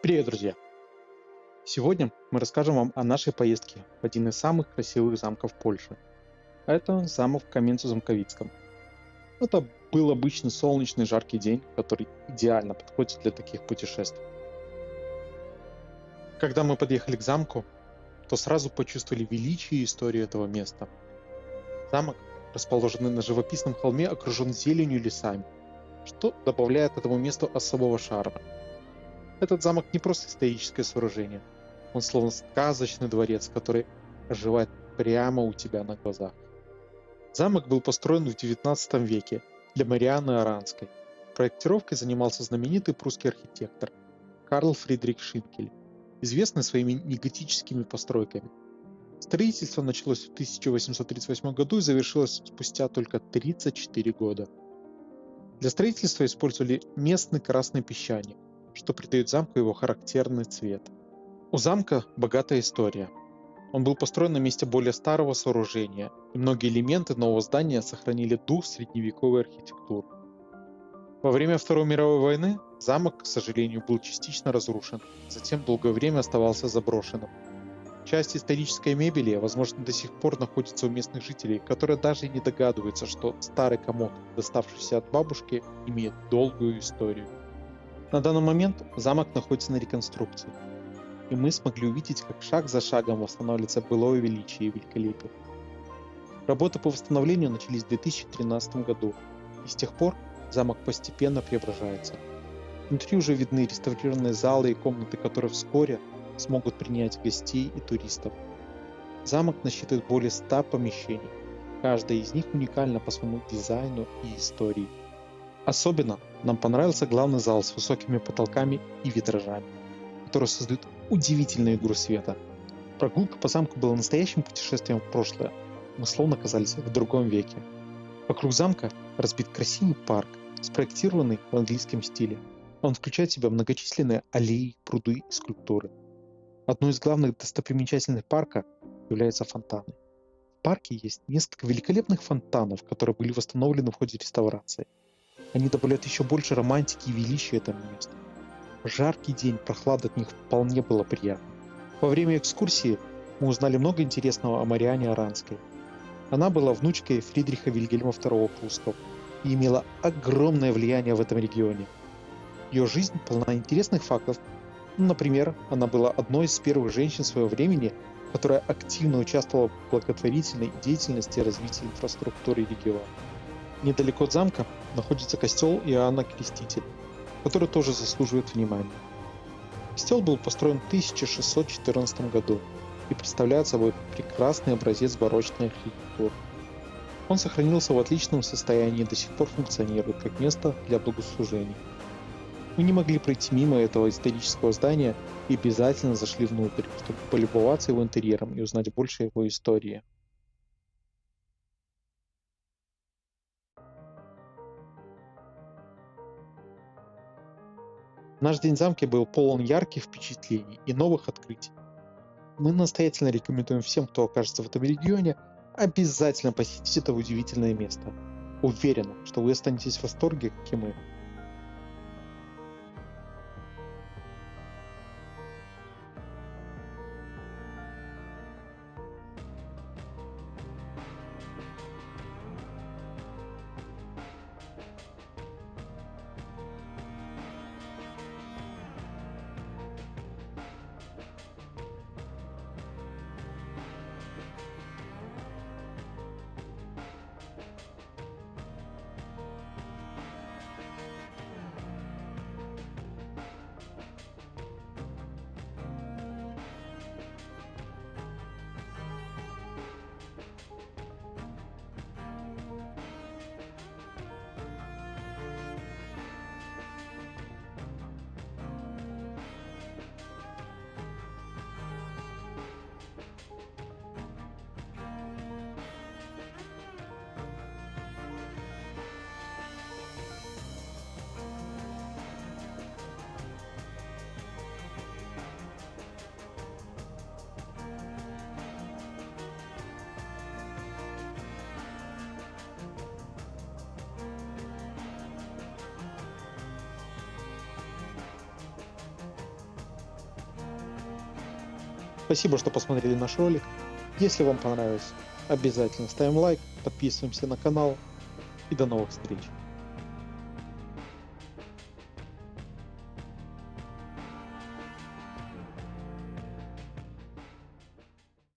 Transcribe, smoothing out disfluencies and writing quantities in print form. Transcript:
Привет, друзья! Сегодня мы расскажем вам о нашей поездке в один из самых красивых замков Польши. Это замок в Каменцу-Замкавицком. Это был обычный солнечный жаркий день, который идеально подходит для таких путешествий. Когда мы подъехали к замку, то сразу почувствовали величие и историю этого места. Замок, расположенный на живописном холме, окружен зеленью и лесами, что добавляет этому месту особого шарма. Этот замок не просто историческое сооружение, он словно сказочный дворец, который оживает прямо у тебя на глазах. Замок был построен в XIX веке для Марианны Аранской. Проектировкой занимался знаменитый прусский архитектор Карл Фридрих Шинкель, известный своими неготическими постройками. Строительство началось в 1838 году и завершилось спустя только 34 года. Для строительства использовали местный красный песчаник, что придает замку его характерный цвет. У замка богатая история. Он был построен на месте более старого сооружения, и многие элементы нового здания сохранили дух средневековой архитектуры. Во время Второй мировой войны замок, к сожалению, был частично разрушен, затем долгое время оставался заброшенным. Часть исторической мебели, возможно, до сих пор находится у местных жителей, которые даже и не догадываются, что старый комод, доставшийся от бабушки, имеет долгую историю. На данный момент замок находится на реконструкции, и мы смогли увидеть, как шаг за шагом восстанавливается былое величие и великолепие. Работы по восстановлению начались в 2013 году, и с тех пор замок постепенно преображается. Внутри уже видны реставрированные залы и комнаты, которые вскоре смогут принять гостей и туристов. Замок насчитывает более 100 помещений. Каждая из них уникальна по своему дизайну и истории. Особенно нам понравился главный зал с высокими потолками и витражами, который создают удивительную игру света. Прогулка по замку была настоящим путешествием в прошлое. Мы словно оказались в другом веке. Вокруг замка разбит красивый парк, спроектированный в английском стиле. Он включает в себя многочисленные аллеи, пруды и скульптуры. Одной из главных достопримечательностей парка являются фонтаны. В парке есть несколько великолепных фонтанов, которые были восстановлены в ходе реставрации. Они добавляют еще больше романтики и величия этому месту. В жаркий день прохлада от них вполне была приятна. Во время экскурсии мы узнали много интересного о Марианне Аранской. Она была внучкой Фридриха Вильгельма II Прусского и имела огромное влияние в этом регионе. Ее жизнь полна интересных фактов. Например, она была одной из первых женщин своего времени, которая активно участвовала в благотворительной деятельности и развитии инфраструктуры региона. Недалеко от замка находится костел Иоанна Крестителя, который тоже заслуживает внимания. Костел был построен в 1614 году и представляет собой прекрасный образец барочной архитектуры. Он сохранился в отличном состоянии и до сих пор функционирует как место для богослужений. Мы не могли пройти мимо этого исторического здания и обязательно зашли внутрь, чтобы полюбоваться его интерьером и узнать больше о его истории. Наш день в замке был полон ярких впечатлений и новых открытий. Мы настоятельно рекомендуем всем, кто окажется в этом регионе, обязательно посетить это удивительное место. Уверен, что вы останетесь в восторге, как и мы. Спасибо, что посмотрели наш ролик. Если вам понравилось, обязательно ставим лайк, подписываемся на канал и до новых встреч.